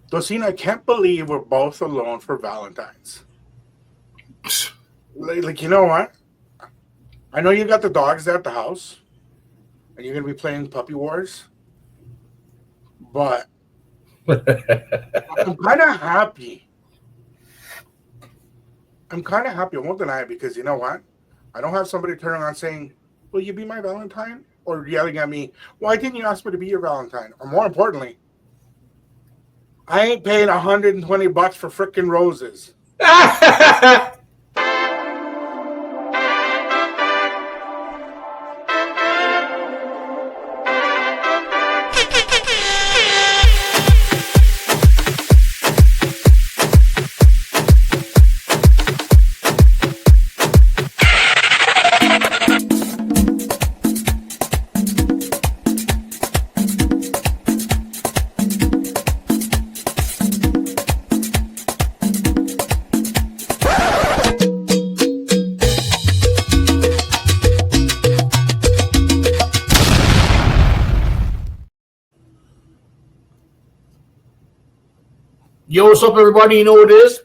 Dosina, I can't believe we're both alone for Valentine's. Like, you know what? I know you got the dogs at the house, and you're gonna be playing puppy wars, but I'm kind of happy. I'm kind of happy. I won't deny it because you know what? I don't have somebody turning around saying, "Will you be my Valentine?" or yelling at me, "Why didn't you ask me to be your Valentine?" Or more importantly, I ain't paying $120 for freaking roses. Yo, what's up, everybody? You know what it is?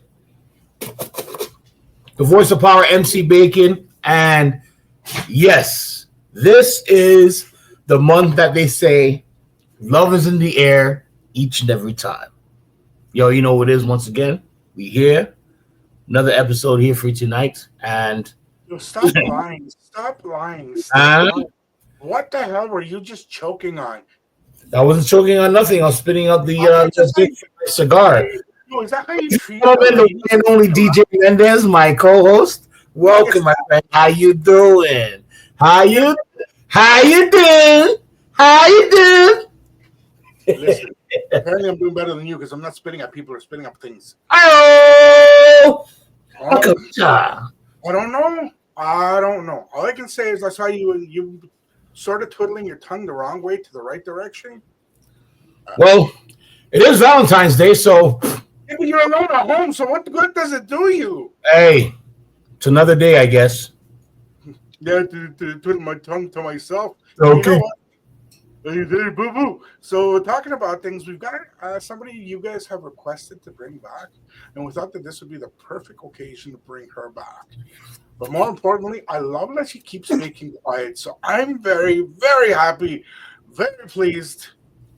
The voice of power, MC Bacon. And yes, this is the month that they say love is in the air each and every time. Yo, you know what it is once again? We here. Another episode here for you tonight. And Yo, stop lying. Stop lying. Stop lying. What the hell were you just choking on? I wasn't choking on nothing. I was spitting out the big cigar. No, is that how you treat The one and only DJ Mendez, my co-host. Welcome, my friend. How you doing? How you doing? How you doing? Listen, apparently I'm doing better than you because I'm not spitting at people or spitting up things. Oh, I don't know. All I can say is I saw you sort of twiddling your tongue the wrong way to the right direction. Well, it is Valentine's Day, so yeah, but you're alone at home, so what good does it do you? Hey, it's another day, I guess. Yeah, to twiddle my tongue to myself. Okay. You know what? Hey, boo-boo. So talking about things, we've got somebody you guys have requested to bring back, and we thought that this would be the perfect occasion to bring her back. But more importantly, I love that she keeps making quiet. So I'm very, very happy, very pleased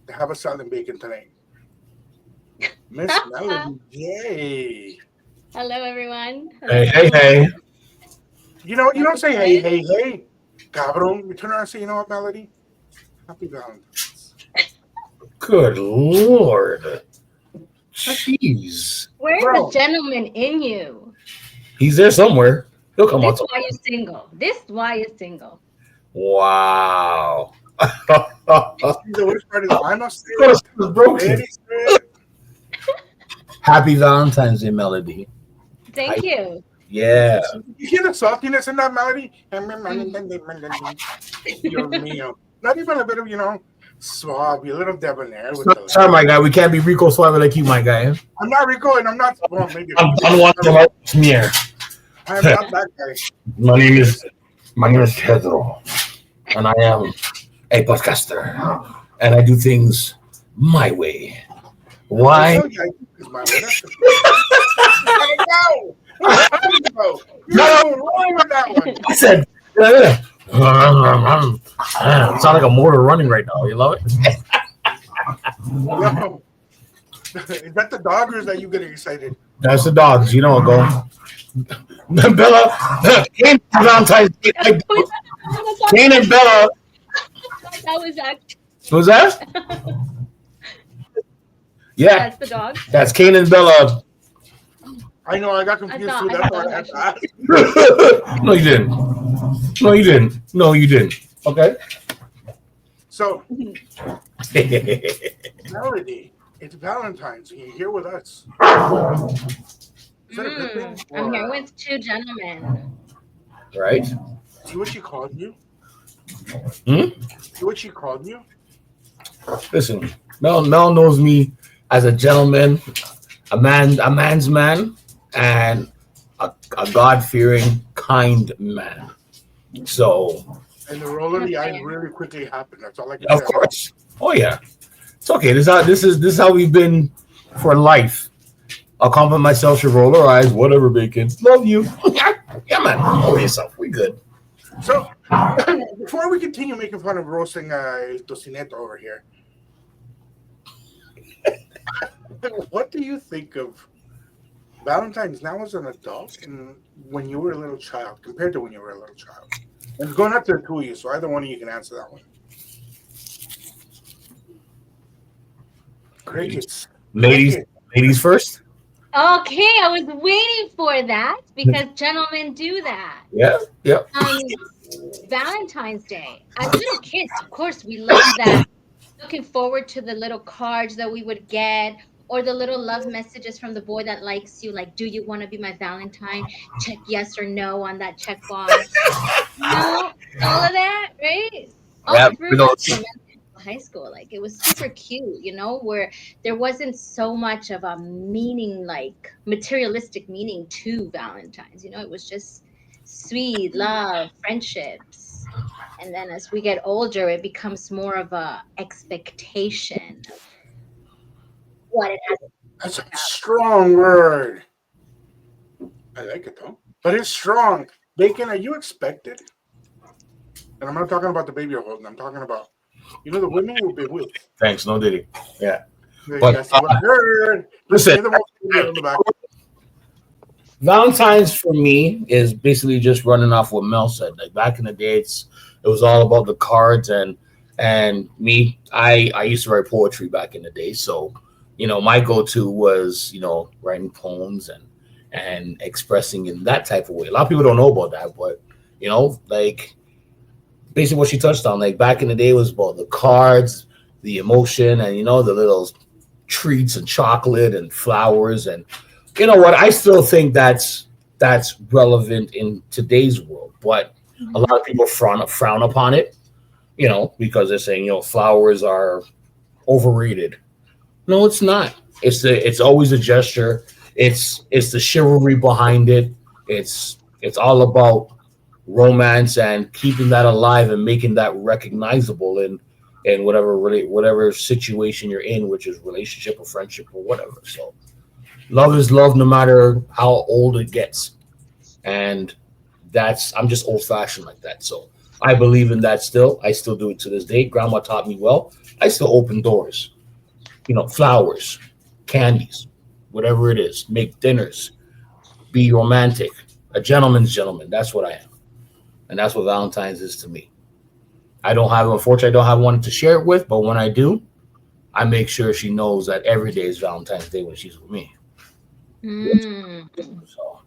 to have a Silent Bacon tonight. Miss Melody J. Hello, everyone. Hello. Hey. You don't say hey. Cabrón. You turn around and say, you know what, Melody? Happy Valentine's. Good Lord. Jeez. Where's the gentleman in you? He's there somewhere. He'll come out. This is why you're single. Wow. The worst part is I must say Happy Valentine's Day, Melody. Thank you. Yeah. You hear the saltiness in that melody? Not even a bit of, suave, a little debonair. Sorry, my guy. We can't be Rico Suave like you, my guy. I'm not Rico, and I'm not. Well, maybe I'm one smear. I'm not that guy. My name is Pedro, and I am a podcaster, and I do things my way. Why? I said, it sounds like a motor running right now. You love it? No. Is that the dog or is that you getting excited? That's the dogs. You know what, go. Bella, Kane Valentine's Day. Kane and Bella. That was that. Who's that? Yeah. That's the dog. That's Kane and Bella. I know, I got confused too. That's why I had to ask. No, you didn't. No, you didn't. Okay. So, Melody, it's Valentine's, and you're here with us. Is that a good thing? I'm here with two gentlemen. Right. See what she called you? See what she called you? Listen, Mel knows me as a gentleman, a man's man, and a God-fearing, kind man. So. And the roll of the eyes really quickly happened. That's all I can say. Of course. Oh yeah. It's okay. This is how we've been for life. I'll compliment myself, she'll roll her eyes, whatever, bacon. Love you. Yeah, man. Hold yourself. We good. So, before we continue making fun of roasting Tocinetto over here, what do you think of Valentine's now as an adult and when you were a little child compared to when you were a little child? And it's going up to the two of you, so either one of you can answer that one. Crickets. Ladies, ladies first. Okay, I was waiting for that because gentlemen do that. Yeah, yeah. Valentine's Day. As little kids, of course, we love that. Looking forward to the little cards that we would get or the little love messages from the boy that likes you. Like, do you want to be my Valentine? Check yes or no on that checkbox. No, all of that, right? All Yeah, through high school. Like, it was super cute, where there wasn't so much of a meaning, like materialistic meaning to Valentine's. It was just sweet love, friendships. And then as we get older, it becomes more of a expectation of what it has. That's a strong word. I like it though. But it's strong. Bacon, are you expected? And I'm not talking about the baby you're holding. I'm talking about, the women you've been with. Thanks, no diddy. Yeah. But, that's what I heard. Listen, Valentine's for me is basically just running off what Mel said. Like back in the day, it was all about the cards and me. I used to write poetry back in the day, so my go-to was writing poems and expressing in that type of way. A lot of people don't know about that, but like basically what she touched on, like back in the day, was about the cards, the emotion, and the little treats and chocolate and flowers. And you know what, I still think that's relevant in today's world, but a lot of people frown upon it, because they're saying flowers are overrated. No, it's not. It's always a gesture. It's the chivalry behind it. It's all about romance and keeping that alive and making that recognizable in whatever situation you're in, which is relationship or friendship or whatever. So love is love no matter how old it gets. And I'm just old fashioned like that. So I believe in that still. I still do it to this day. Grandma taught me well. I still open doors, flowers, candies, whatever it is, make dinners, be romantic, a gentleman's gentleman. That's what I am. And that's what Valentine's is to me. Unfortunately, I don't have one to share it with, but when I do, I make sure she knows that every day is Valentine's Day when she's with me. So,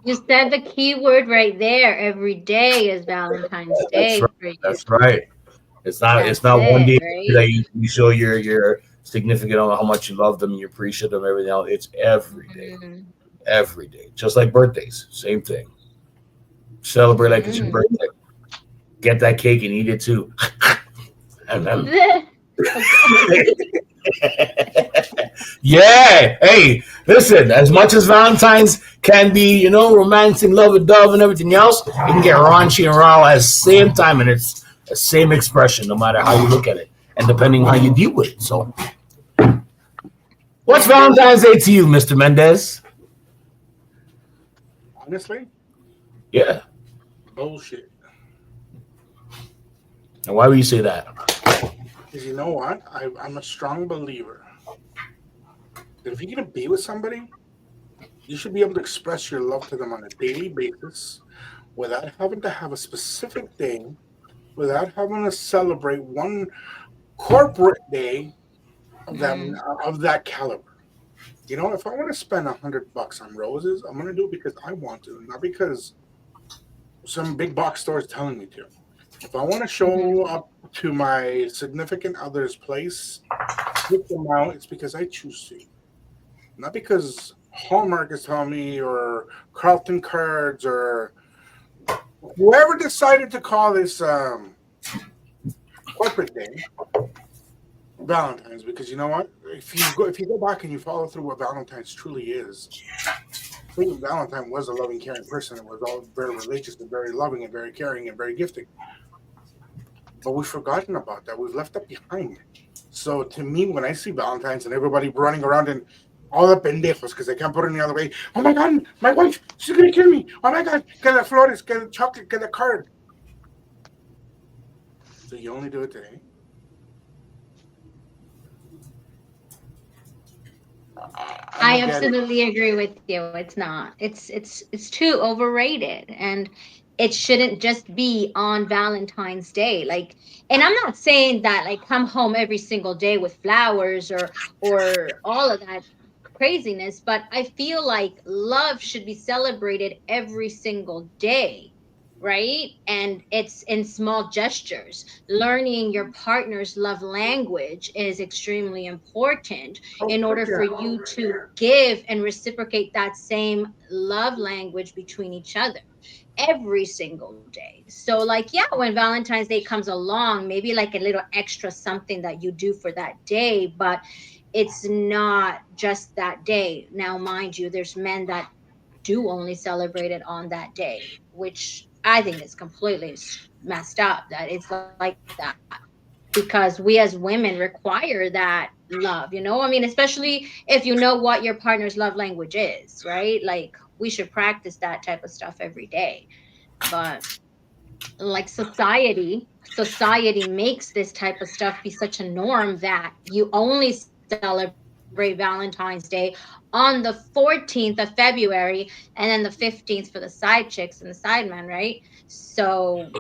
You said the key word right there. Every day is Valentine's Day for you. That's right. It's not one day that you show your significant on how much you love them, you appreciate them, everything else. It's every day. Every day. Just like birthdays. Same thing. Celebrate like it's your birthday. Get that cake and eat it too. Yeah. Hey, listen, as much as Valentine's can be, romancing, love and dove and everything else, it can get raunchy and raw at the same time, and it's the same expression no matter how you look at it and depending how you deal with it. So what's Valentine's Day to you, Mr. Mendez? Honestly? Yeah. Bullshit. And why would you say that? Because you know what? I'm a strong believer that if you're going to be with somebody, you should be able to express your love to them on a daily basis without having to have a specific day, without having to celebrate one corporate day of that caliber. If I want to spend $100 on roses, I'm going to do it because I want to, not because some big box store is telling me to. If I want to show up to my significant other's place, take them out, it's because I choose to. Not because Hallmark is telling me, or Carlton Cards, or whoever decided to call this corporate day Valentine's. Because you know what? If you go back and you follow through what Valentine's truly is, I think Valentine was a loving, caring person. It was all very religious and very loving and very caring and very gifting. But we've forgotten about that. We've left that behind. So to me, when I see Valentine's and everybody running around and all the pendejos because they can't put it any other way. Oh my God, my wife, she's gonna kill me. Oh my God, get the flores, get the chocolate, get the card. So you only do it today? I absolutely agree with you. It's not. It's too overrated, and it shouldn't just be on Valentine's Day. Like, and I'm not saying that like come home every single day with flowers or all of that craziness, but I feel like love should be celebrated every single day, right? And it's in small gestures. Learning your partner's love language is extremely important in order for you to give and reciprocate that same love language between each other every single day. So, like, yeah, when Valentine's Day comes along, maybe like a little extra something that you do for that day, but it's not just that day. Now, mind you, there's men that do only celebrate it on that day, which I think is completely messed up that it's like that, because we as women require that love, you know? I mean, especially if you know what your partner's love language is, right? Like, we should practice that type of stuff every day. But like society makes this type of stuff be such a norm that you only celebrate Valentine's Day on the 14th of February and then the 15th for the side chicks and the side men, right? So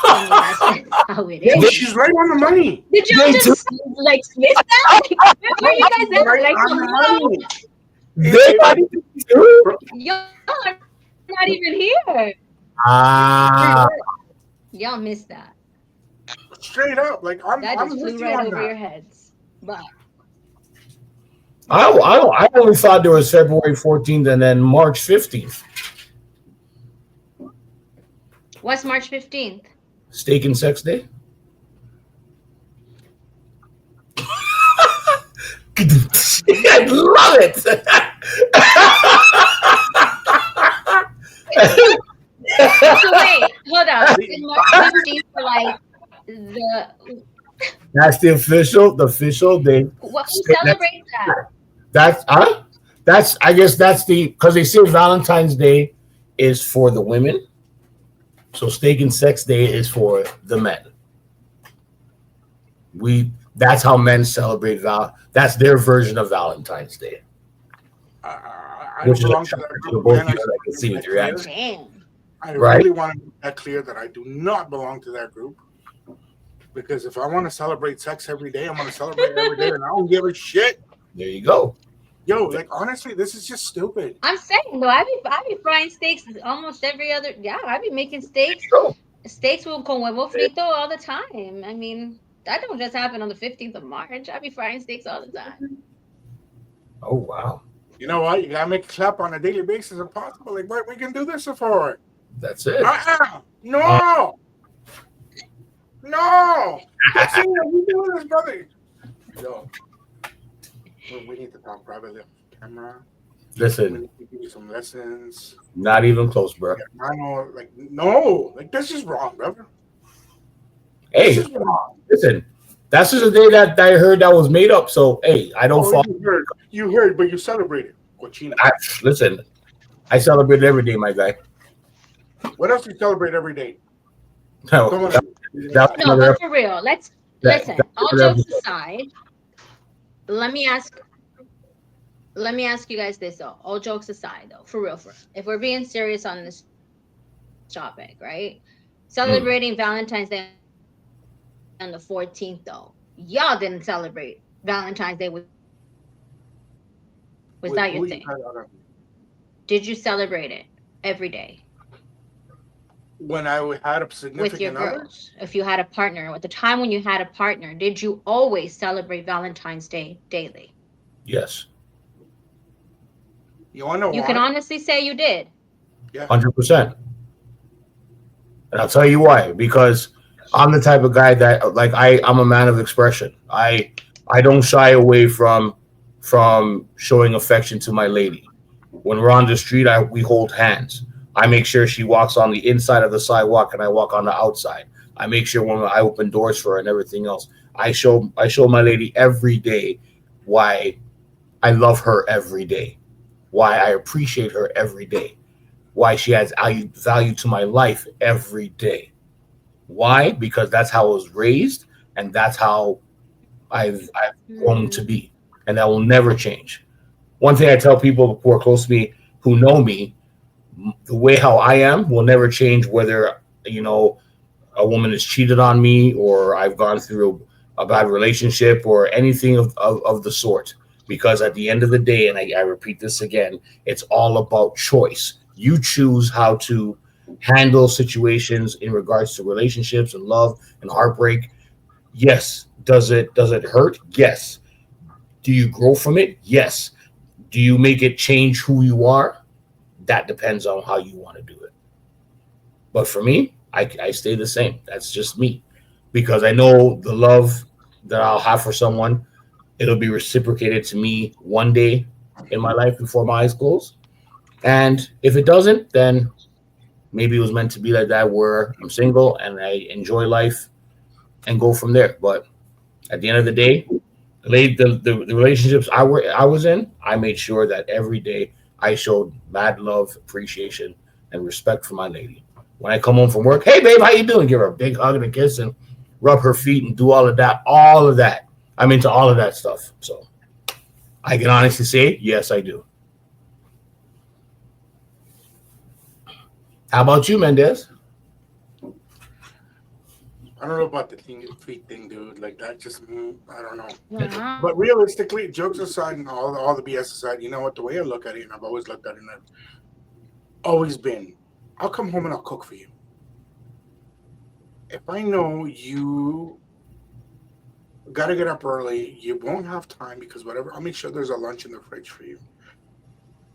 I mean, that's how it Yeah, is. she's right on the money. Did y'all They just like miss that? Like, where you guys at? Right Like, on the hello? money. They got it too. Y'all are not even here. Ah, Y'all missed that. Straight up, like I'm That just with flew you right on over your that. heads. But I only thought there was February 14th and then March 15th. what's March 15th? Steak and Sex Day. I love it. So wait, hold up. Is March 15th for like the That's the official day. what? Who celebrates that? That's I guess that's the because they say Valentine's Day is for the women, so Steak and Sex Day is for the men. That's how men celebrate That's their version of Valentine's Day. I Which is belong a to that shocker to group. both Man, of you. I can see with your reaction. Damn. I Right. really want to make that clear that I do not belong to that group. Because if I want to celebrate sex every day, I'm going to celebrate every day, and I don't give a shit. There you go. Yo, like honestly, this is just stupid. I'm saying though, I be frying steaks almost every other. Yeah, I be making steaks. Go. Steaks with con huevo frito all the time. I mean, that don't just happen on the 15th of March. I be frying steaks all the time. Oh wow, You know what? You gotta make a clap on a daily basis if possible. Like, what we can do this for? that's it. No, no. That's it. We do this, brother. Yo, we need to talk privately on camera. We Listen, need to give you some lessons. not even close, bro. I know, like, no, like this is wrong, brother. Hey, This is wrong. listen. That's just a day that I heard that was made up. So hey, I don't fall. You heard, but you celebrated. Cochina. Listen, I celebrate every day, my guy. What else do you celebrate every day? No, Come on. that- No, but for real, listen. that- All jokes aside, let me ask you guys this though. All jokes aside, though, for real, if we're being serious on this topic, right? Celebrating Valentine's Day on the 14th, though. Y'all didn't celebrate Valentine's Day with. Was that your thing? Did you celebrate it every day? When I had a With your significant other? girls, if you had a partner, at the time when you had a partner, did you always celebrate Valentine's Day daily? Yes, You want to know You why? can honestly say you did. 100%. And I'll tell you why. Because I'm the type of guy that, like, I'm a man of expression. I don't shy away from showing affection to my lady. When we're on the street, we hold hands. I make sure she walks on the inside of the sidewalk and I walk on the outside. I make sure when I open doors for her and everything else, I show my lady every day why I love her every day, why I appreciate her every day, why she adds value to my life every day. Why? Because that's how I was raised, and that's how I've grown to Mm, be, and that will never change. One thing I tell people who are close to me who know me, the way how I am will never change whether a woman has cheated on me or I've gone through a bad relationship or anything of the sort. Because at the end of the day, and I repeat this again, it's all about choice. You choose how to handle situations in regards to relationships and love and heartbreak. Yes. Does it hurt? Yes. Do you grow from it? Yes. Do you make it change who you are? That depends on how you want to do it. But for me, I stay the same. That's just me. Because I know the love that I'll have for someone, it'll be reciprocated to me one day in my life before my eyes close. And if it doesn't, then maybe it was meant to be like that where I'm single and I enjoy life and go from there. But at the end of the day, the relationships I was in, I made sure that every day I showed mad love, appreciation, and respect for my lady. When I come home from work, hey babe, how you doing? Give her a big hug and a kiss and rub her feet and do all of that. All of that. I'm into all of that stuff. So I can honestly say, yes, I do. How about you, Mendez? I don't know about the feet thing, dude. Like that, just I don't know. wow. But realistically, jokes aside and all the BS aside, you know what? The way I look at it, and I've always looked at it, and I've always been, I'll come home and I'll cook for you. If I know you gotta get up early, you won't have time because whatever, I'll make sure there's a lunch in the fridge for you.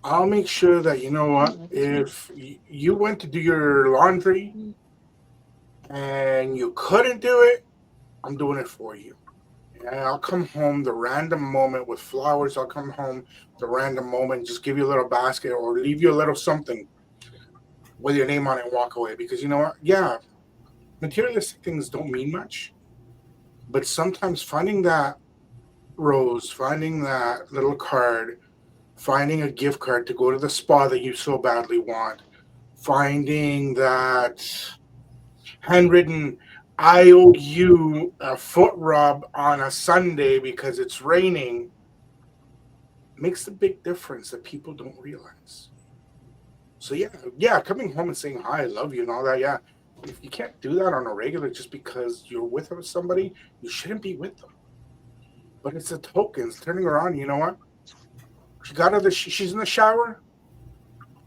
I'll make sure that you know Oh, what, that's sweet. if you went to do your laundry Mm, and you couldn't do it, I'm doing it for you. And I'll come home the random moment with flowers. I'll come home the random moment, just give you a little basket or leave you a little something with your name on it and walk away. Because you know what? Yeah, materialistic things don't mean much, but sometimes finding that rose, finding that little card, finding a gift card to go to the spa that you so badly want, finding that handwritten I owe you a foot rub on a Sunday because it's raining makes a big difference that people don't realize. So yeah, coming home and saying hi, I love you and all that, yeah. If you can't do that on a regular just because you're with somebody, you shouldn't be with them. But it's the tokens turning around. You know what? She got her. She's in the shower.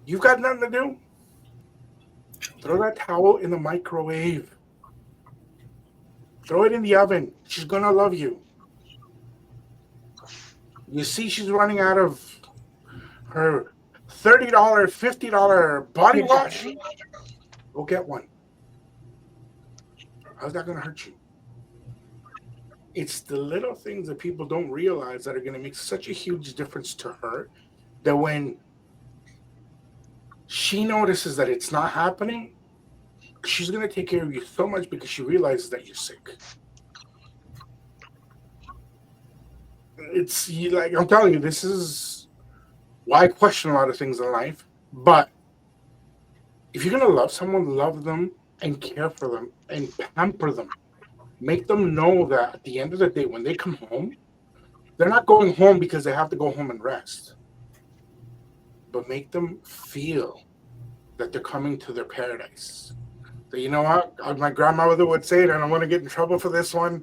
You've got nothing to do. Throw that towel in the microwave. Throw it in the oven. She's gonna love you. You see, she's running out of her $30, $50 body wash. detergent. Go get one. How's that gonna hurt you? It's the little things that people don't realize that are gonna make such a huge difference to her that when she notices that it's not happening, she's gonna take care of you so much because she realizes that you're sick. Like I'm telling you, this is why I question a lot of things in life. But if you're gonna love someone, love them and care for them and pamper them. Make them know that at the end of the day, when they come home, they're not going home because they have to go home and rest, but make them feel that they're coming to their paradise. So you know what? My grandmother would say it, and I'm gonna get in trouble for this one.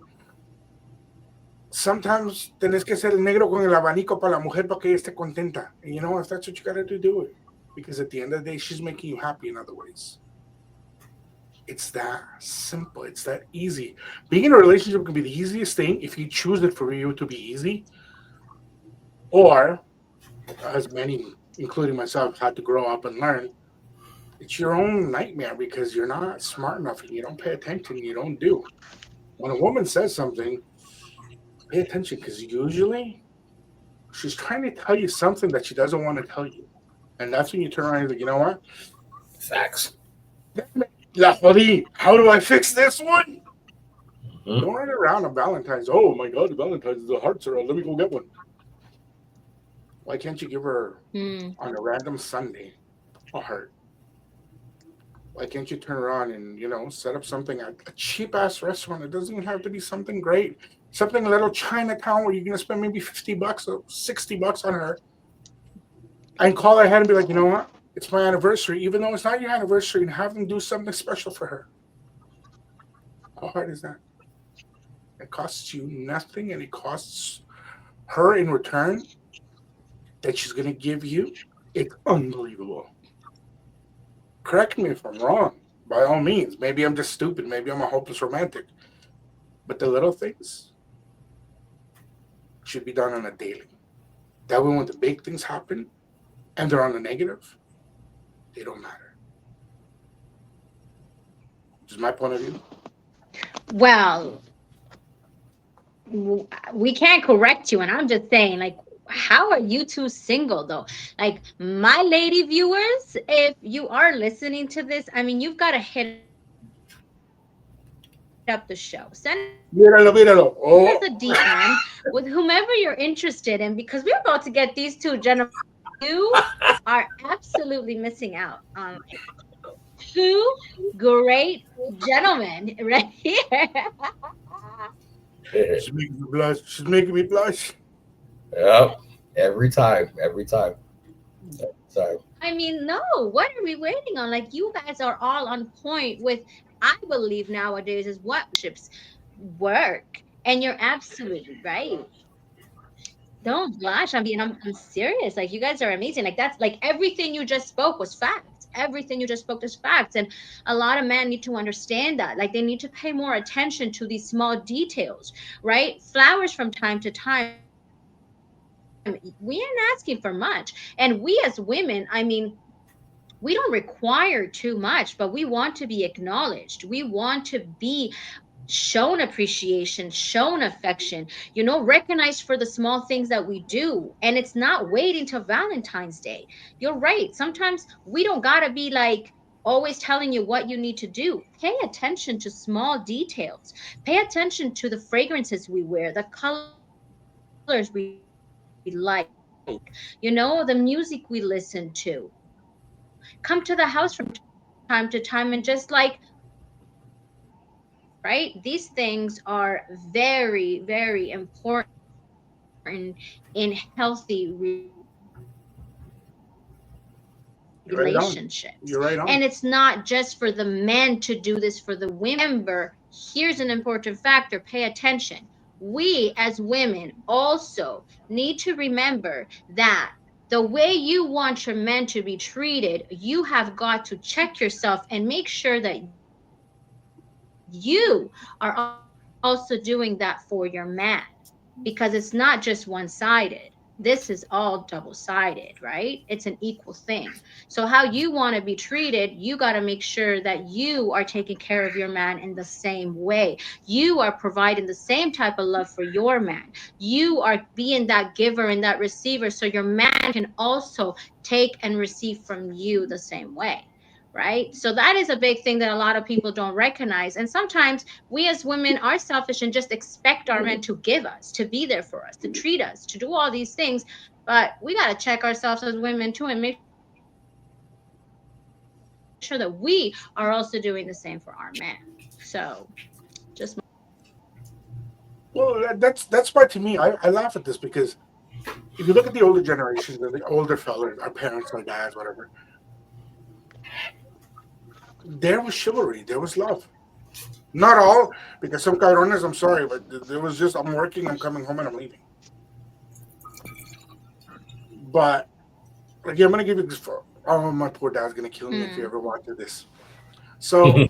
Sometimes tenés que ser el negro con el abanico para la mujer para que ella esté contenta. And you know, if that's what you gotta do, do it. Because at the end of the day, she's making you happy in other ways. It's that simple. It's that easy. Being in a relationship can be the easiest thing if you choose it for you to be easy. Or, as many, including myself, had to grow up and learn, it's your own nightmare because you're not smart enough and you don't pay attention. You don't do. When a woman says something, pay attention because usually she's trying to tell you something that she doesn't want to tell you. And that's when you turn around and like, you know what? Facts. La jodí. How do I fix this one? Don't run around on Valentine's. Oh my God, Valentine's, the hearts are out. Let me go get one. Why can't you give her on a random Sunday a heart? Why can't you turn around and set up something at a cheap ass restaurant? It doesn't even have to be something great. Something a little Chinatown where you're gonna spend maybe $50 or $60 on her, and call ahead and be like, you know what? It's my anniversary, even though it's not your anniversary, and have them do something special for her. How hard is that? It costs you nothing, and it costs her in return that she's gonna give you. It's unbelievable. Correct me if I'm wrong. By all means, maybe I'm just stupid. Maybe I'm a hopeless romantic. But the little things should be done on a daily. That way, when the big things happen and they're on the negative, they don't matter. Just my point of view. Well, we can't correct you, and I'm just saying, like, how are you two single though? Like, my lady viewers, if you are listening to this, I mean, you've got to hit up the show. Send us a DM with whomever you're Míralo, interested in, míralo. because we're Oh, about to get these two gentlemen on. You are absolutely missing out on like two great gentlemen right here. she's making me blush. She's making me blush. Yep. Every time. Every time. Every time. I mean, no, what are we waiting on? Like, you guys are all on point with, I believe nowadays, is what work. And you're absolutely right. Don't blush. I'm serious. Like, you guys are amazing. Like, that's like everything you just spoke was facts. Everything you just spoke is facts. And a lot of men need to understand that. Like, they need to pay more attention to these small details, right? Flowers from time to time. We ain't asking for much. And we as women, we don't require too much, but we want to be acknowledged. We want to be shown appreciation, shown affection, recognized for the small things that we do. And it's not waiting till Valentine's Day. You're right. Sometimes we don't got to be like always telling you what you need to do. Pay attention to small details. Pay attention to the fragrances we wear, the colors we like, the music we listen to. Come to the house from time to time and just like show appreciation, right? These things are very, very important in healthy relationship. And it's not just for the men to do this, for the women too. You're right on. You're right on. And remember, here's an important factor. Pay attention. We as women also need to remember that the way you want your men to be treated, you have got to check yourself and make sure that you are also doing that for your man. Because it's not just one-sided. This is all double-sided, right? It's an equal thing. So how you want to be treated, you got to make sure that you are taking care of your man in the same way. You are providing the same type of love for your man. You are being that giver and that receiver so your man can also take and receive from you the same way, right? So that is a big thing that a lot of people don't recognize. And sometimes we as women are selfish and just expect our men to give us, to be there for us, to treat us, to do all these things. But we got to check ourselves as women too and make sure that we are also doing the same for our men. So just my point of view. Well, that's why to me, I laugh at this because if you look at the older generations, the older fellas, our parents, our dads, whatever, there was chivalry, there was love. Not all, because some cabrones, I'm sorry, but there was just, I'm working, I'm coming home, and I'm leaving. But, like, yeah, I'm going to give you this for, oh, my poor dad's going to kill me if he ever watches this. So, a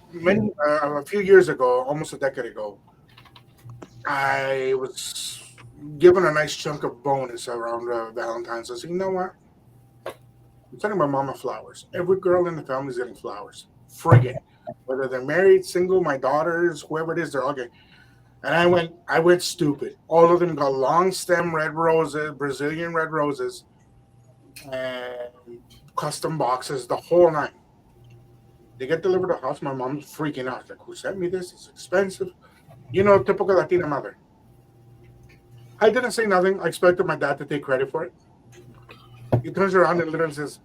few years ago, almost a decade ago, I was given a nice chunk of bonus around Valentine's. I said, you know what? I'm sending my mama flowers. Every girl in the family is getting flowers. Friggin'. Whether they're married, single, my daughters, whoever it is, they're all getting. And I went stupid. All of them got long stem red roses, Brazilian red roses, and custom boxes, the whole nine. They get delivered to the house. My mom's freaking out. Like, who sent me this? It's expensive. Typical Latina mother. I didn't say nothing. I expected my dad to take credit for it. He turns around and literally says,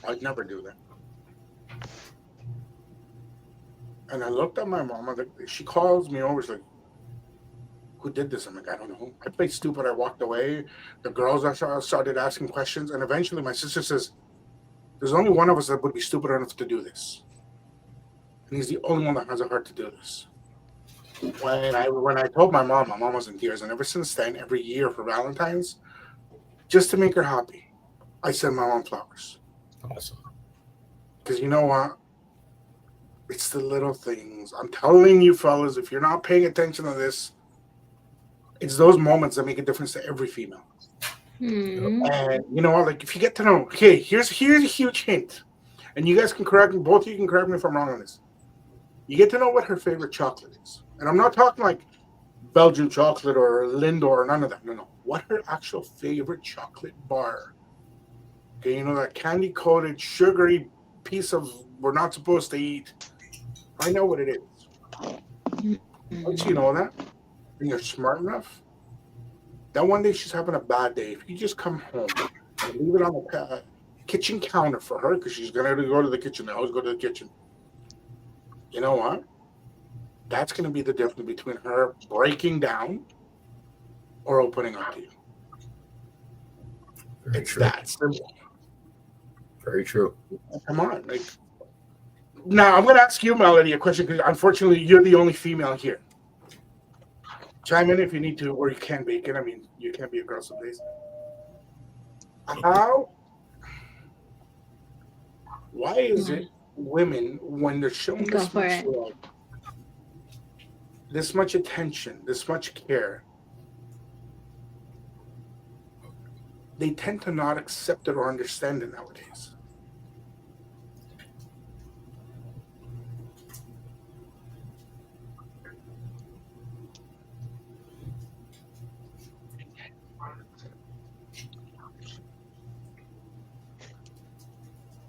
I'd never do that. And I looked at my mom. She calls me over. She's like, who did this? I'm like, I don't know. I played stupid. I walked away. The girls started asking questions. And eventually my sister says, there's only one of us that would be stupid enough to do this. And he's the only one that has a heart to do this. When I told my mom was in tears. And ever since then, every year for Valentine's, just to make her happy, I send my mom flowers. Awesome. Because you know what? It's the little things. I'm telling you, fellas, if you're not paying attention to this, it's those moments that make a difference to every female. Hmm. And you know what? Like if you get to know, okay, here's a huge hint, and you guys can correct me. Both of you can correct me if I'm wrong on this. You get to know what her favorite chocolate is, and I'm not talking like Belgian chocolate or Lindor or none of that. No, no. What her actual favorite chocolate bar? Okay, that candy coated, sugary piece of we're not supposed to eat. I know what it is. Once you know that, and you're smart enough, that one day she's having a bad day. If you just come home and leave it on the kitchen counter for her, because she's gonna go to the kitchen. I always go to the kitchen. You know what? That's gonna be the difference between her breaking down or opening up to you. Very It's true. that simple. Very true. Come on, like now I'm gonna ask you, Melody, a question because unfortunately you're the only female here. Chime in if you need to, or you can bacon. I mean, you can't be a girl some days. How? Why is it women when they're shown Go this for much it. love, this much attention, this much care, they tend to not accept it or understand it nowadays?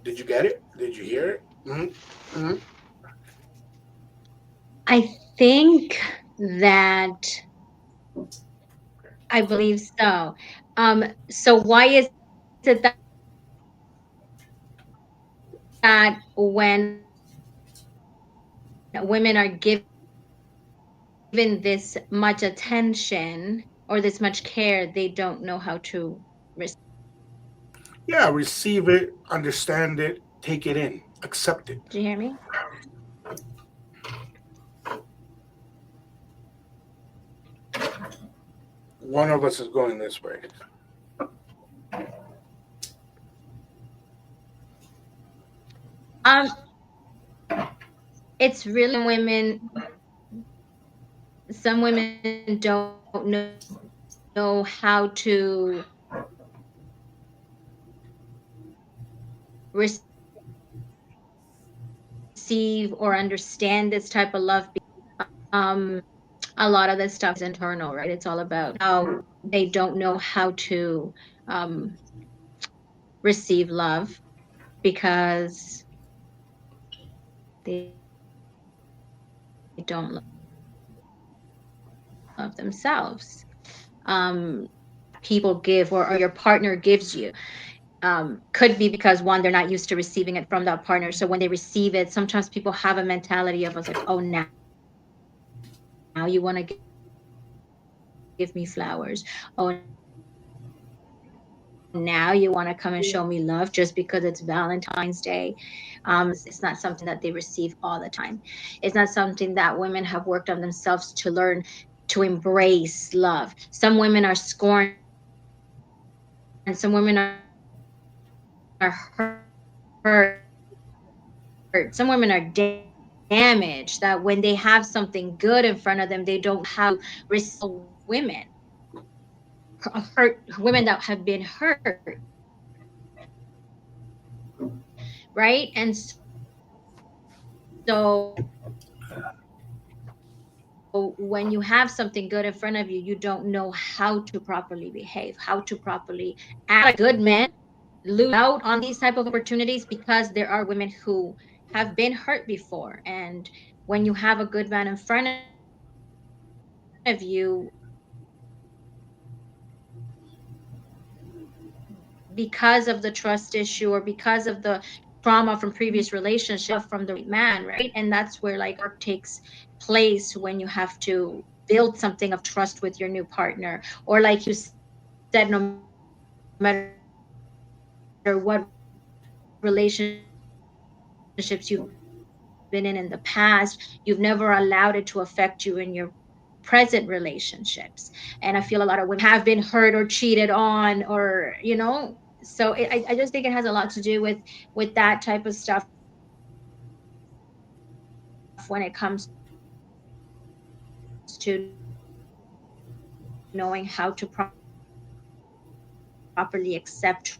Did you get it? Did you hear it? Mm-hmm. I think that I believe so. So why is it that when women are given this much attention or this much care, they don't know how to Yeah, receive it, understand it, take it in, accept it. do you hear me? One of us is going this way. Um, it's really some women don't know how to receive or understand this type of love. A lot of this stuff is internal, right? It's all about how they don't know how to receive love because they don't love themselves. That people give or your partner gives you could be because one, they're not used to receiving it from that partner. So when they receive it, sometimes people have a mentality of us like, oh, now you want to give me flowers. Oh, now you want to come and show me love just because it's Valentine's Day. It's not something that they receive all the time. It's not something that they receive all the time. It's not something that women have worked on themselves to learn to embrace love. Some women are scorned, some women are hurt, some women are damaged that when they have something good in front of them, they don't know how to receive it. Some women, hurt women that have been hurt, right? And so when you have something good in front of you, you don't know how to properly behave, how to properly act like a good man, lose out on these type of opportunities because there are women who have been hurt before. And when you have a good man in front of you, of you because of the trust issue or because of the trauma from previous relationships from the right man, right? And that's where like work takes place when you have to build something of trust with your new partner. Or like you said, no matter what relationships you've been in the past, you've never allowed it to affect you in your present relationships. And I feel a lot of women have been hurt or cheated on, or have been hurt or cheated on, or so I just think it has a lot to do with that type of stuff when it comes to knowing how to properly accept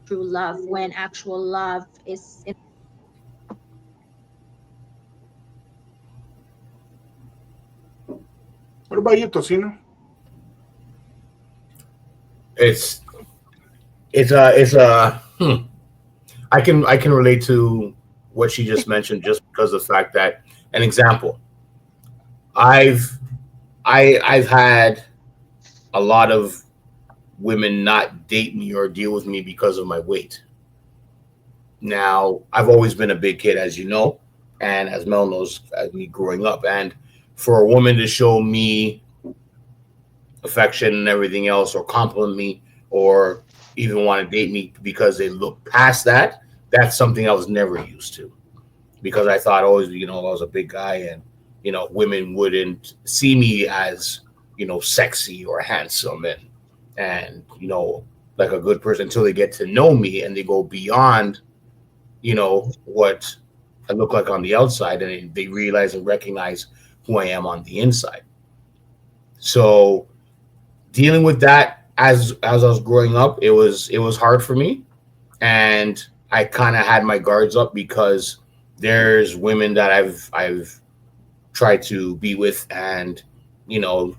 true love when actual love is in the What about you, Tocino? It's it's I can relate to what she just mentioned just because of the fact that an example I've I've had a lot of women not date me or deal with me because of my weight. Now, I've always been a big kid, as you know, and as Mel knows, as me growing up. And for a woman to show me affection and everything else, or compliment me, or even want to date me because they look past that, that's something I was never used to. Because I thought always, I was a big guy, and women wouldn't see me as sexy or handsome, and like a good person until they get to know me and they go beyond what I look like on the outside, and they realize and recognize who I am on the inside. So dealing with that as I was growing up, it was hard for me, and I kind of had my guards up because there's women that I've tried to be with, and you know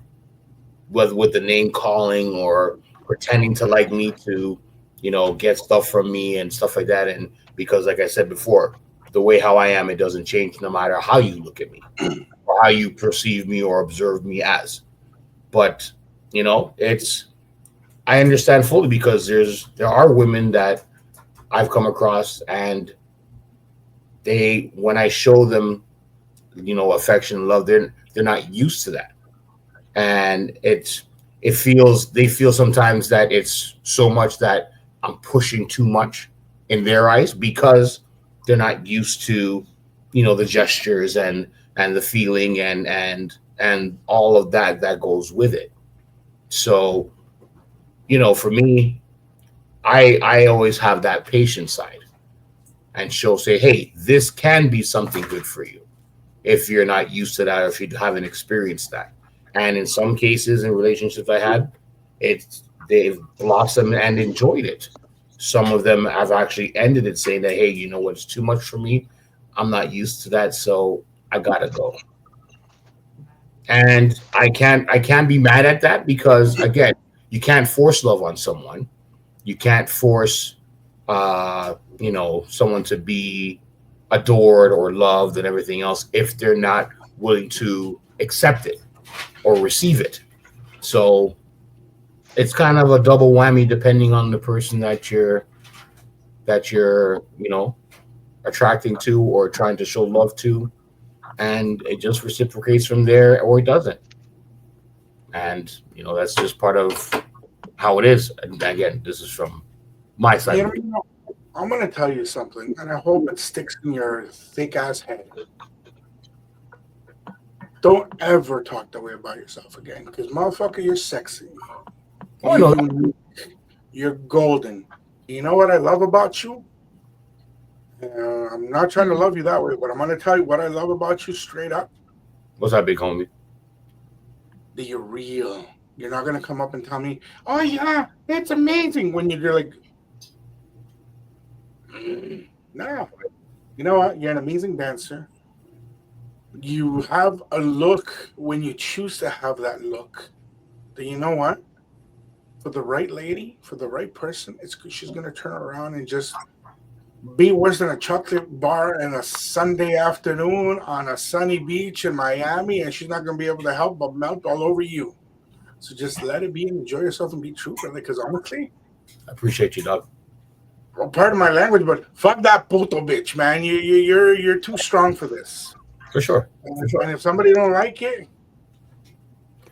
whether with the name calling or pretending to like me to get stuff from me and stuff like that. And because like I said before, the way how I am, it doesn't change no matter how you look at me or how you perceive me or observe me as. But it's I understand fully because there are women that I've come across, and they when I show them affection and love, they're not used to that. And they feel sometimes that it's so much that I'm pushing too much in their eyes because they're not used to the gestures and the feeling and all of that goes with it. So for me, I always have that patient side, and she'll say, hey, this can be something good for you if you're not used to that or if you haven't experienced that. And in some cases, in relationships I had, it's they've blossomed and enjoyed it. Some of them have actually ended it saying that, hey, you know what, it's too much for me. I'm not used to that, so I gotta go. And I can't be mad at that because again, you can't force love on someone. You can't force someone to be adored or loved and everything else if they're not willing to accept it or receive it. So it's kind of a double whammy depending on the person that you're attracting to or trying to show love to, and it just reciprocates from there or it doesn't. And that's just part of how it is. And again, this is from my side You of know, it. you know, I'm gonna tell you something, and I hope it sticks in your thick ass head. Don't ever talk that way about yourself again, because motherfucker, you're sexy. Oh, I You're know that. unique. You're golden. You know what I love about you? I'm not trying to love you that way, but I'm gonna tell you what I love about you straight up. What's that, big homie? That you're real. You're not gonna come up and tell me, "Oh yeah, it's amazing," when you're like, "No." You know what? You're an amazing dancer. You have a look when you choose to have that look. That you know what? For the right lady, for the right person, she's gonna turn around and just be worse than a chocolate bar in a Sunday afternoon on a sunny beach in Miami, and she's not going to be able to help but melt all over you. So just let it be and enjoy yourself and be true, brother. Because honestly, I appreciate you, dog. well, pardon my language, but fuck that puto bitch, man. You're too strong for this. For sure. For And sure. if somebody don't like it,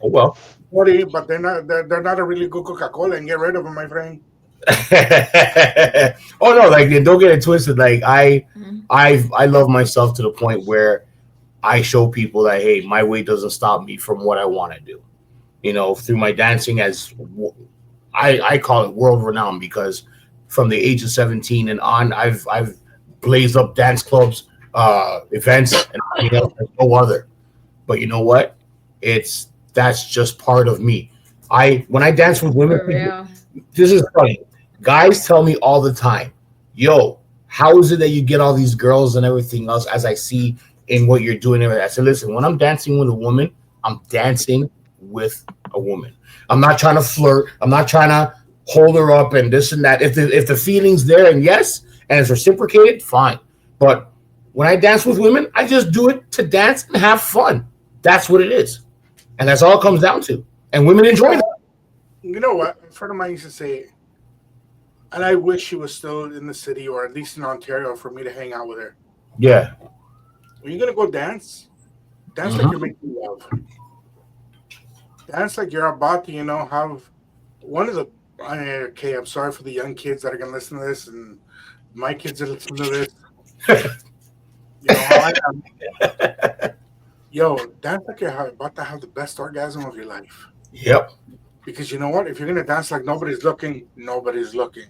Oh well. sorry, but they're not a really good Coca Cola, and get rid of them, my friend. Oh no, like don't get it twisted. Like Mhm. I love myself to the point where I show people that hey, my weight doesn't stop me from what I want to do. You know, through my dancing as I call it world renowned because from the age of 17 and on, I've blazed up dance clubs, events, and everything else. There's no other. But you know what? It's that's just part of me. I when I dance with women, For real. this is funny. Guys tell me all the time, "Yo, how is it that you get all these girls and everything else?" As I see in what you're doing, I said, "Listen, when I'm dancing with a woman, I'm dancing with a woman. I'm not trying to flirt. I'm not trying to hold her up and this and that. If the feeling's there and yes, and it's reciprocated, fine. But when I dance with women, I just do it to dance and have fun. That's what it is, and that's all it comes down to. And women You enjoy know that. what? You know what? A friend of mine used to say, and I wish she was still in the city or at least in Ontario for me to hang out with her. Yeah. When you're gonna go dance, dance like you're Mhm. making love. Dance like you're about to, have one of the. Okay, I'm sorry for the young kids that are gonna listen to this, and my kids that listen to this. You know how I am. Yo, dance like you're about to have the best orgasm of your life. Yep. Because you know what? If you're gonna dance like nobody's looking, nobody's looking.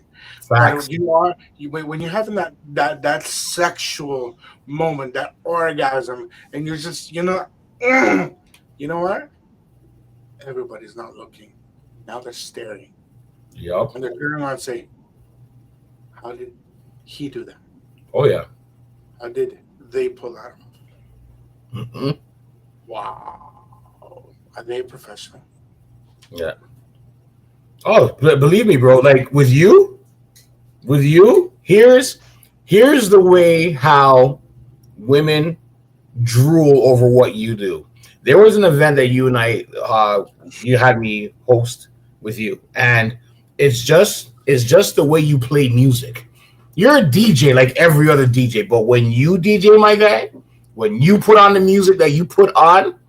But Facts. you are when you're having that sexual moment, that orgasm, and you're just you know what? Everybody's not looking. Now they're staring, Yep. and they're turning around and say, "How did he do that? Oh yeah. How did they pull that off? Hmm. Wow, are they professional?" Yeah. Oh, believe me, bro. Like with you, here's the way how women drool over what you do. There was an event that you and you had me host with you, and it's just the way you play music. You're a DJ like every other DJ, but when you DJ, my guy, when you put on the music that you put on,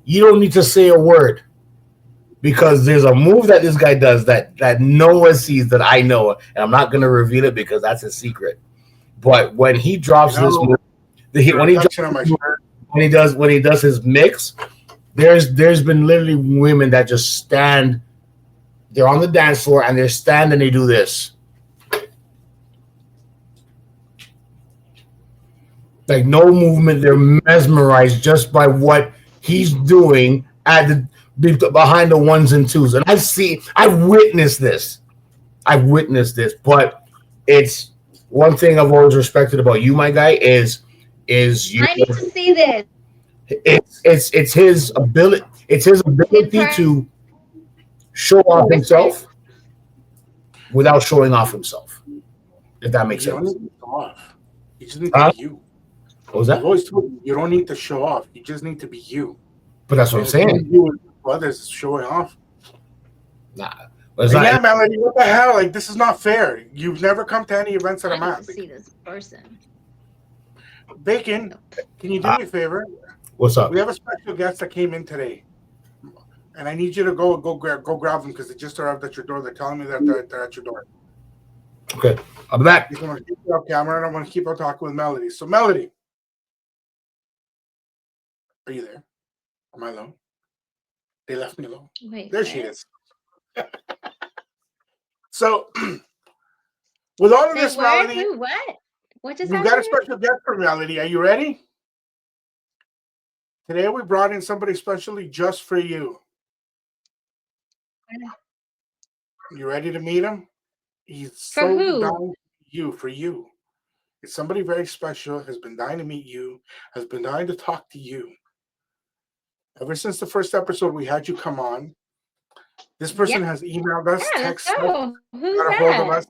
you don't need to say a word because there's a move that this guy does that no one sees that I know, and I'm not gonna reveal it because that's a secret. But when he You drops this know, move, you're when he drops touching on this my move, shirt. when he does his mix, there's been literally women that just stand. They're on the dance floor and they're standing. And they do this, like no movement. They're mesmerized just by what he's doing at behind the ones and twos. And I've witnessed this. I've witnessed this, but it's one thing I've always respected about you, my guy, is you. I need to see this It's his ability. It's his in ability to show off person. himself without showing off himself. If that makes You don't sense. need to show off. You just need to be Huh? you. What was I've that? always told you, you don't need to show off. You just need to be you. But that's what I'm And if you saying. do it to others showing off, Nah, but it's and not. yeah, Melody, what the hell? Like, this is not fair. You've never come to any events that I I'm need to at. see this person. Bacon, Yep. can you do Uh, me a favor? what's up? We have a special guest that came in today, and I need you to go grab them because they just arrived at your door. They're telling me that they're at your door. Okay, I'll be back. He's going to keep you off camera, and I'm going to keep on talking with Melody. So, Melody, are you there? Am I alone? They left me alone. Wait, There she what? is. So, with all of They this, were? Melody, Who? What? What just we've got a happened? special guest for Melody. Are you ready? Today we brought in somebody specially just for you. You ready to meet him? He's For so who? down for you. It's somebody very special, has been dying to meet you, has been dying to talk to you. Ever since the first episode we had you come on, this Yeah, person has emailed us, let's texted us, go. Who's got a hold of that? us.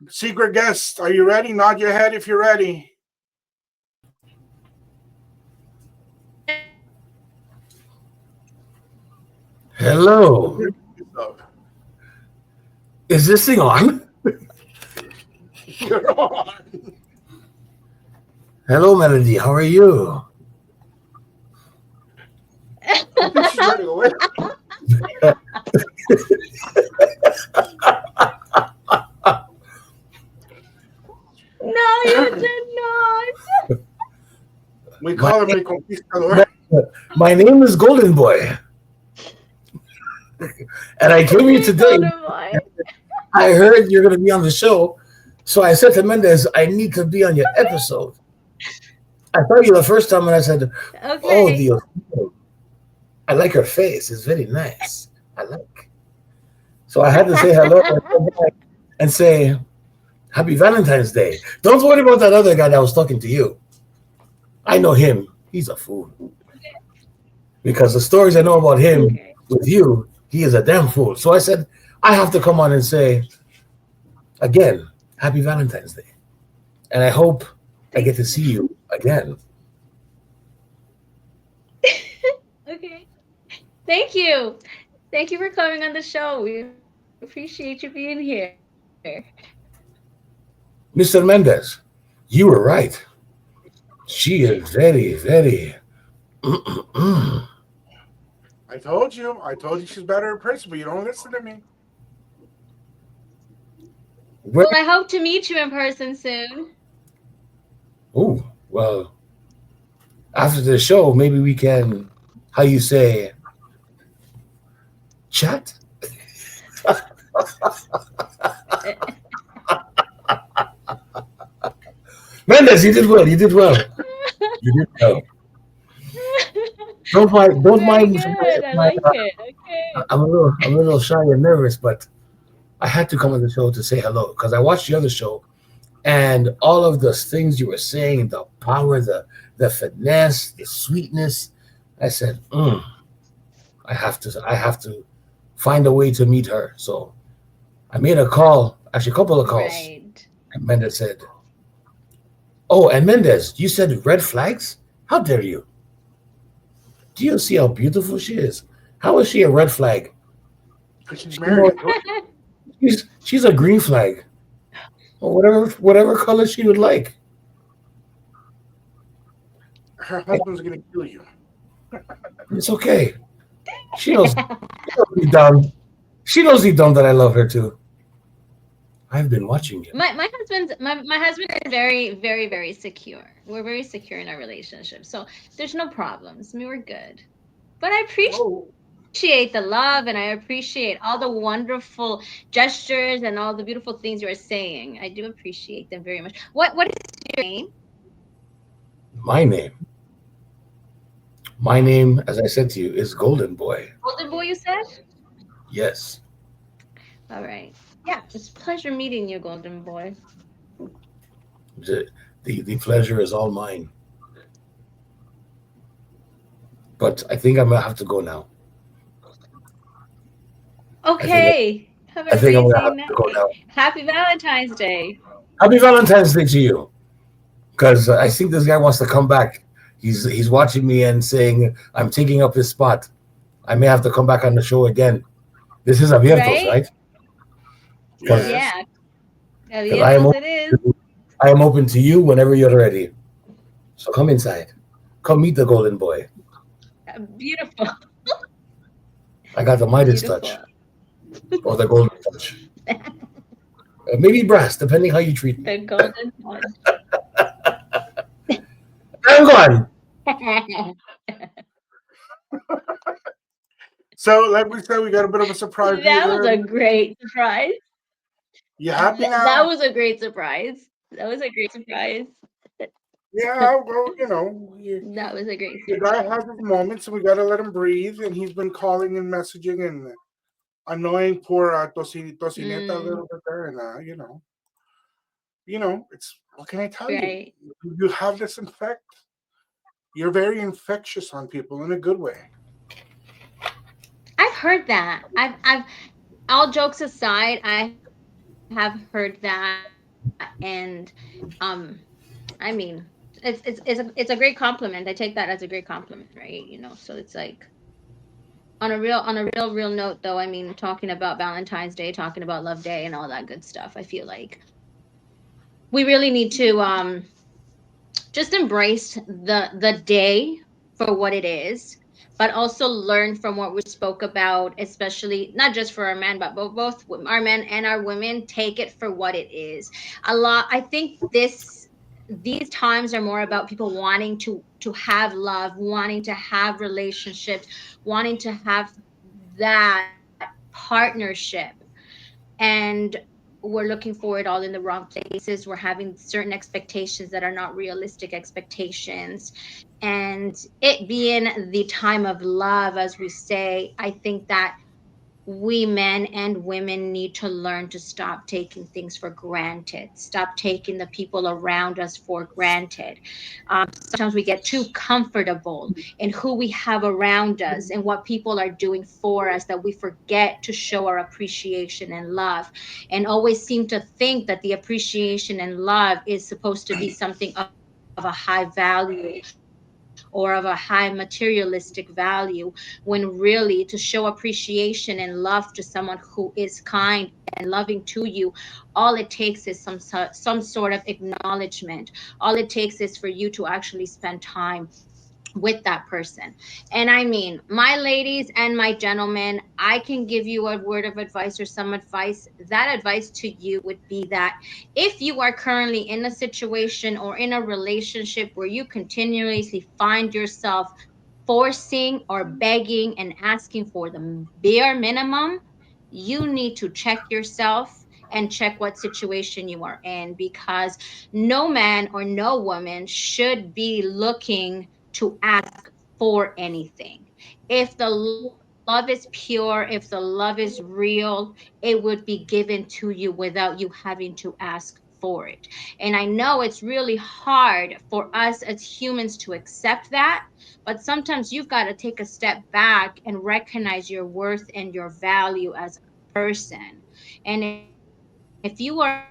Secret guest, are you ready? Nod your head if you're ready. Hello. Is this thing on? You're on. Hello, Melody. How are you? I think she's running away. No, you did not. We My, call him a conquistador. my name is Golden Boy, and I came here You today. told him why. I heard you're going to be on the show, so I said to Mendez, I need to be on your episode. I saw you the first time, and I said, "Oh, Okay. I like her face. It's very nice. I like." So I had to say hello and say Happy Valentine's Day. Don't worry about that other guy that was talking to you. I know him. He's a fool. Because the stories I know about him Okay. with you, he is a damn fool. So I said, I have to come on and say, again, Happy Valentine's Day. And I hope I get to see you again. Okay. Thank you. Thank you for coming on the show. We appreciate you being here. Mr. Mendez, you were right. She is very, very. I told you. I told you she's better in person, but you don't listen to me. Well, Well, I hope to meet you in person soon. oh, well, after the show, maybe we can, how you say, chat? Mendez, you did well. You did well. You did well. Don't Very mind good. I my like it. Okay. I'm a little shy and nervous, but I had to come on the show to say hello because I watched the other show and all of the things you were saying, the power, the finesse, the sweetness. I said, I have to find a way to meet her. So I made a call, actually a couple of calls, Right. and Mendez said, "Oh, and Mendez, you said red flags? How dare you? Do you see how beautiful she is? How is she a red flag? Because she's She's married. more, she's a green flag, or whatever color she would like. Her husband's going to kill you. It's okay. She knows, she knows deep down. She knows deep down that I love her too. I've been watching you. My husband is very, very, very secure. We're very secure in our relationship. So there's no problems. I mean, we're good. But I Oh, appreciate the love and I appreciate all the wonderful gestures and all the beautiful things you are saying. I do appreciate them very much. What is your name? My name, my name, as I said to you, is Golden Boy. Golden Boy, you said? Yes, All right. Yeah, it's a pleasure meeting you, Golden Boy. the the pleasure is all mine. But I think I'm gonna have to go now. I think Okay. Have I an think I'm gonna amazing have to go night. now. Happy Valentine's Day. Happy Valentine's Day to you, because I think this guy wants to come back. He's watching me and saying I'm taking up his spot. I may have to come back on the show again. This is Abiertos, Right? right? Because yes. Yeah. I am Abiertos it is. I am open to you whenever you're ready. So come inside. Come meet the Golden Boy. Beautiful. I got the Midas touch Beautiful. or the Golden touch. Maybe brass, depending how you treat me. The golden one. I'm gone. So, like we said, we got a bit of a surprise. That was a great surprise. You happy That now? was a great surprise. That was a great surprise. Yeah, well, That was a great the guy surprise. has his moments, and we got to let him breathe. And he's been calling and messaging and annoying poor Tocineta a Mm, little bit there. And, it's what can I tell you? right. You have this infect. You're very infectious on people in a good way. I've heard that. I've all jokes aside, I've heard have heard that, and um, I mean, it's a great compliment. I take that as a great compliment, right? You know, so it's like on a real note though. I mean, talking about Valentine's Day, talking about Love Day, and all that good stuff. I feel like we really need to just embrace the day for what it is, but also learn from what we spoke about, especially not just for our men, but both our men and our women. Take it for what it is. I think these times are more about people wanting to have love, wanting to have relationships, wanting to have that partnership, and we're looking for it all in the wrong places. We're having certain expectations that are not realistic expectations. And it being the time of love, as we say, I think that we men and women need to learn to stop taking things for granted, stop taking the people around us for granted. Sometimes we get too comfortable in who we have around us and what people are doing for us, that we forget to show our appreciation and love, and always seem to think that the appreciation and love is supposed to be something of a high value or of a high materialistic value, when really to show appreciation and love to someone who is kind and loving to you, all it takes is some sort of acknowledgement. All it takes is for you to actually spend time with that person. And I mean, my ladies and my gentlemen, I can give you a word of advice or some advice. That advice to you would be that if you are currently in a situation or in a relationship where you continuously find yourself forcing or begging and asking for the bare minimum, you need to check yourself and check what situation you are in, because no man or no woman should be looking to ask for anything. If the love is pure, if the love is real, it would be given to you without you having to ask for it. And I know it's really hard for us as humans to accept that, but sometimes you've got to take a step back and recognize your worth and your value as a person. And if you are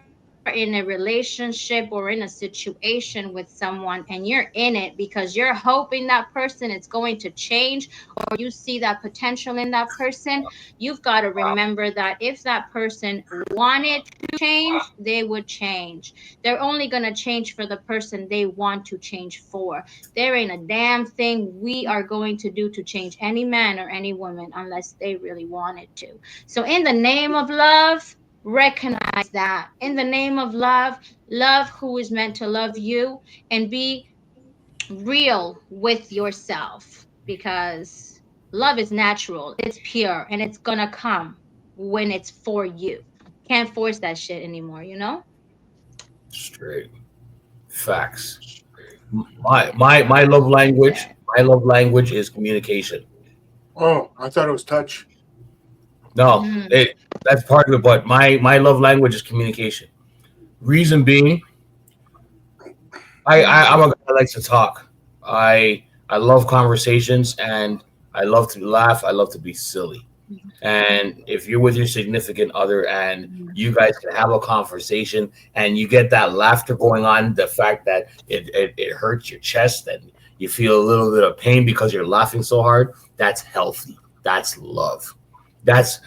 in a relationship or in a situation with someone and you're in it because you're hoping that person is going to change, or you see that potential in that person, you've got to remember that if that person wanted to change, they would change. They're only going to change for the person they want to change for. There ain't a damn thing we are going to do to change any man or any woman unless they really wanted to. So, in the name of love, recognize that. In the name of love, love who is meant to love you, and be real with yourself, because love is natural, it's pure, and it's gonna come when it's for you. Can't force that shit anymore, you know? Straight facts. My Yeah. my my love language. Yeah. My love language is communication. Oh, I thought it was touch. No, Mm. it that's part of it. But my love language is communication. Reason being, I'm a Mm. guy that likes to talk. I love conversations and I love to laugh. I love to be silly. And if you're with your significant other and you guys can have a conversation and you get that laughter going on, the fact that it hurts your chest and you feel a little bit of pain because you're laughing so hard, that's healthy. That's love. That's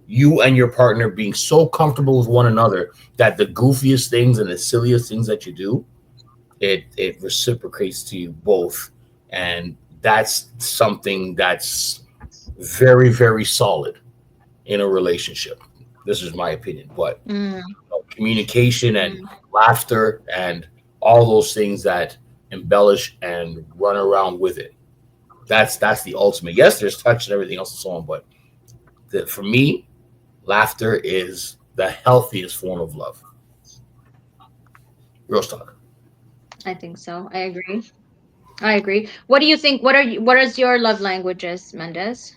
you and your partner being so comfortable with one another that the goofiest things and the silliest things that you do, it reciprocates to you both. And that's something that's very, very solid in a relationship. This is my opinion, but Mm. communication and Mm. laughter and all those things that embellish and run around with it. That's the ultimate. Yes, there's touch and everything else and so on, but for me, laughter is the healthiest form of love. Real talk. I think so. I agree. I agree. What do you think? What is your love languages, Mendez?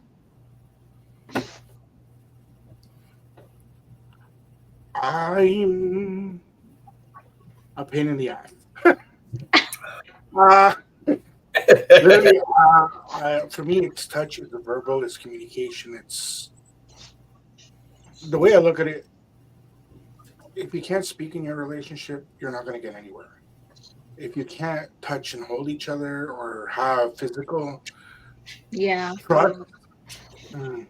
I'm a pain in the ass. Uh, Literally, for me, it's touch, it's verbal, it's communication. It's the way I look at it. if you can't speak in your relationship, you're not going to get anywhere. If you can't touch and hold each other or have physical Yeah. trust, mm,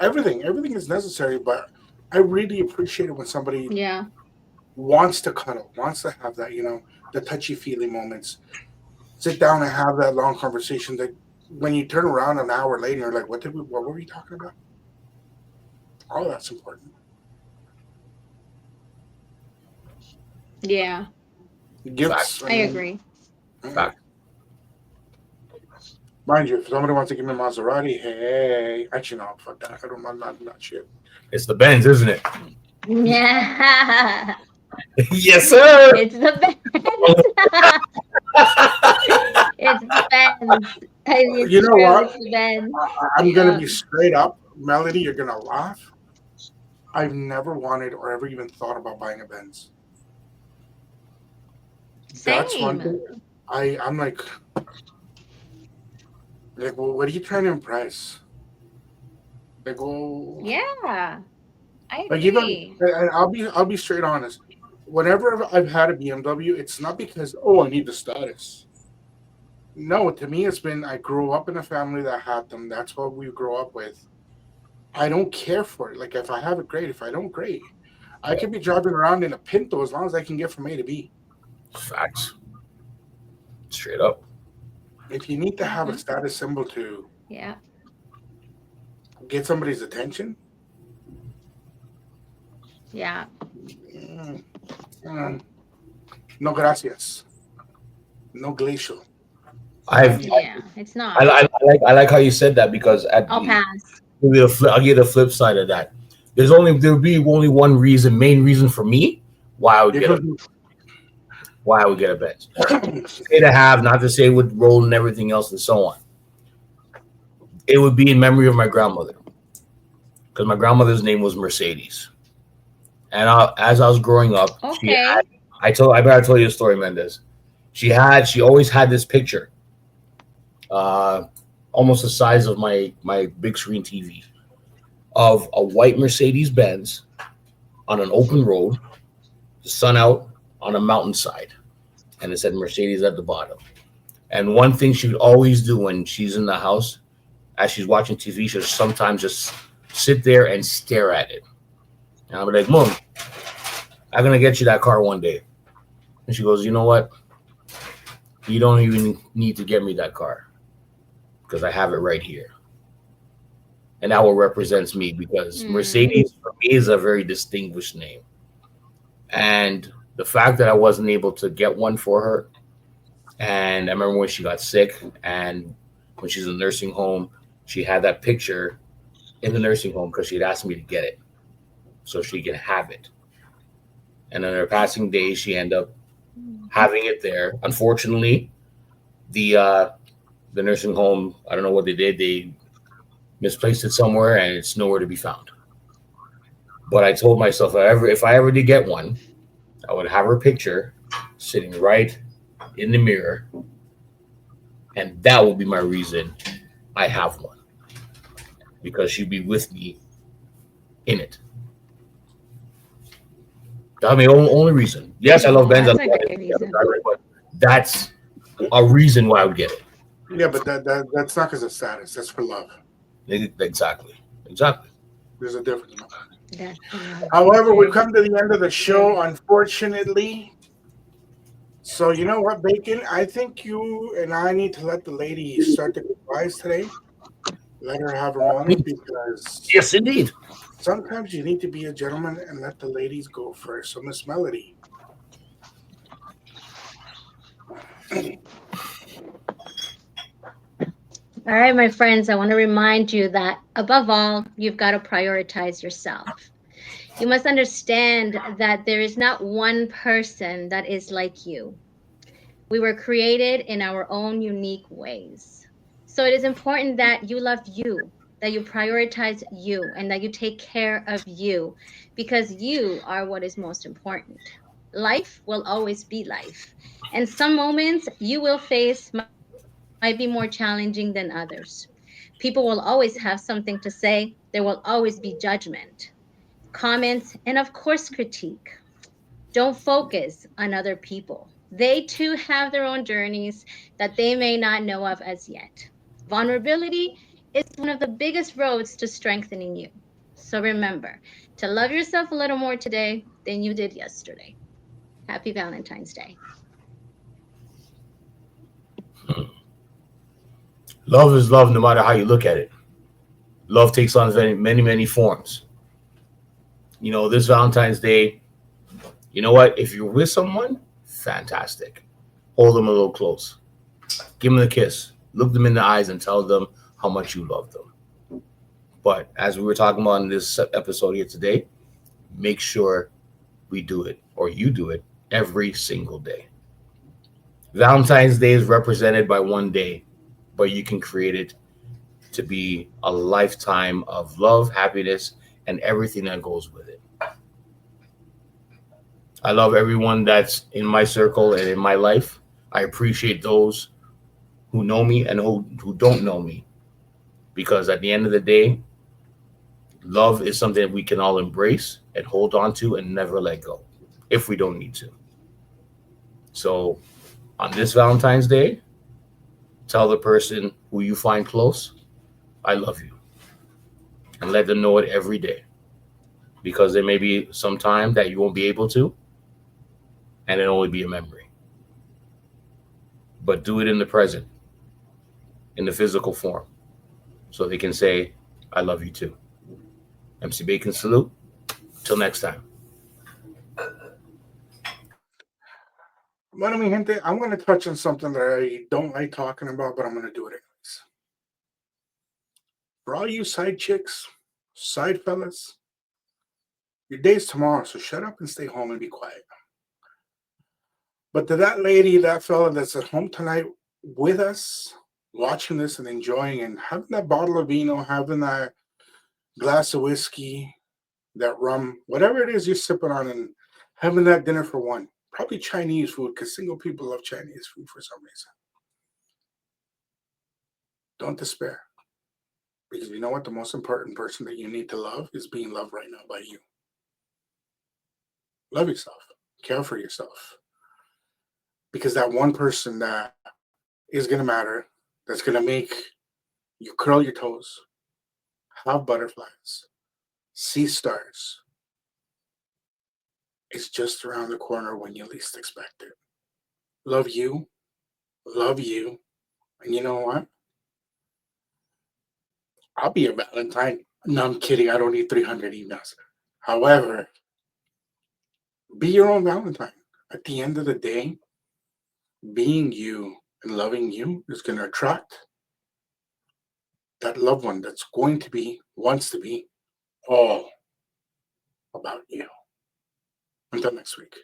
everything. Everything is necessary, but I really appreciate it when somebody Yeah. wants to cuddle, wants to have that, the touchy feely moments. Sit down and have that long conversation that when you turn around an hour later, you're like, what were we talking about? All that's important. Yeah. Gifts, Fact. I I mean, agree. mm, Fact. mind you, if somebody wants to give me a Maserati, hey, actually, no, fuck that. I don't, I'm not shit. It's the Benz, isn't it? Yeah. Yes, sir. It's the Benz. It's the Benz. You It's know true. what? It's the Benz. I'm going to Yeah. be straight up. Melody, you're going to laugh. I've never wanted or ever even thought about buying a Benz. That's one Same. thing. I'm like, well, what are you trying to impress? Like, well, Yeah. I like even, agree. and I'll be straight honest. Whenever I've had a BMW, it's not because I need the status. No, to me, it's been I grew up in a family that had them. That's what we grew up with. I don't care for it. Like if I have it, great. If I don't, great. I could be driving around in a Pinto as long as I can get from A to B. Facts. Straight up. If you need to have a Hmm. status symbol to Yeah. get somebody's attention, Yeah. mm, mm, no gracias, no glacial. I've Yeah. It's I, not. I like how you said that because I'll pass. I'll give the flip side of that. There would be only one reason, main reason for me why I would If get a it Benz. was- Say to have, not to say with roll and everything else and so on. It would be in memory of my grandmother because my grandmother's name was Mercedes, and as I was growing up, Okay. I better tell you a story, Mendez. She always had this picture, uh, almost the size of my big screen TV, of a white Mercedes Benz on an open road, the sun out on a mountainside, and it said Mercedes at the bottom. And one thing she would always do when she's in the house, as she's watching TV, she'll sometimes just sit there and stare at it. And I'll be like, Mom, I'm gonna get you that car one day. And she goes, you know what? You don't even need to get me that car because I have it right here. And that what represents me because Mm. Mercedes for me is a very distinguished name. And the fact that I wasn't able to get one for her, and I remember when she got sick and when she's in the nursing home, she had that picture in the nursing home because she had asked me to get it so she can have it. And in her passing days, she ended up having it there. Unfortunately, the uh, the nursing home, I don't know what they did. They misplaced it somewhere, and it's nowhere to be found. But I told myself, if I ever did get one, I would have her picture sitting right in the mirror, and that would be my reason I have one because she'd be with me in it. I mean, only reason. Yes, I love Oh, Benz. I that's love a great reason. it, but that's a reason why I would get it. yeah, but that's not because of status. That's for love. Exactly. Exactly. There's a difference. That's the love. However, we've Okay. come to the end of the show, unfortunately. So you know what, Bacon? I think you and I need to let the lady start the goodbyes today. Let her have her moment because Yes, indeed. sometimes you need to be a gentleman and let the ladies go first. So, Miss Melody, All right, my friends, I want to remind you that above all, you've got to prioritize yourself. You must understand that there is not one person that is like you. We were created in our own unique ways. So it is important that you love you, that you prioritize you, and that you take care of you because you are what is most important. Life will always be life. And some moments you will face might be more challenging than others. People will always have something to say, there will always be judgment. comments, and of course, critique. Don't focus on other people. They too have their own journeys that they may not know of as yet. Vulnerability is one of the biggest roads to strengthening you. So remember to love yourself a little more today than you did yesterday. Happy Valentine's Day. Love is love no matter how you look at it. Love takes on many, many forms. This Valentine's Day, you know what? If you're with someone, fantastic. Hold them a little close. Give them a kiss. Look them in the eyes and tell them how much you love them. But as we were talking about in this episode here today, make sure we do it, or you do it, every single day. Valentine's Day is represented by one day, but you can create it to be a lifetime of love, happiness, and everything that goes with it. I love everyone that's in my circle and in my life. I appreciate those who know me and who don't know me, because at the end of the day, love is something that we can all embrace and hold on to and never let go if we don't need to. So on this Valentine's Day, tell the person who you find close, I love you. And let them know it every day. Because there may be some time that you won't be able to, and it'll only be a memory. But do it in the present, in the physical form, so they can say, I love you too. MC Bacon salute. Till next time. Bueno, mi gente, I'm going to touch on something that I don't like talking about, but I'm going to do it anyways. For all you side chicks, side fellas, your day's tomorrow, so shut up and stay home and be quiet. But to that lady, that fella that's at home tonight with us, watching this and enjoying and having that bottle of vino, having that glass of whiskey, that rum, whatever it is you're sipping on, and having that dinner for one. Probably Chinese food, because single people love Chinese food for some reason. Don't despair. Because you know what? The most important person that you need to love is being loved right now by you. Love yourself. Care for yourself. Because that one person that is going to matter, that's going to make you curl your toes, have butterflies, see stars, is just around the corner when you least expect it. Love you. And you know what? I'll be a Valentine. No, I'm kidding. I don't need 300 emails. However, be your own Valentine. At the end of the day, being you and loving you is going to attract that loved one that's wants to be all about you. Until next week.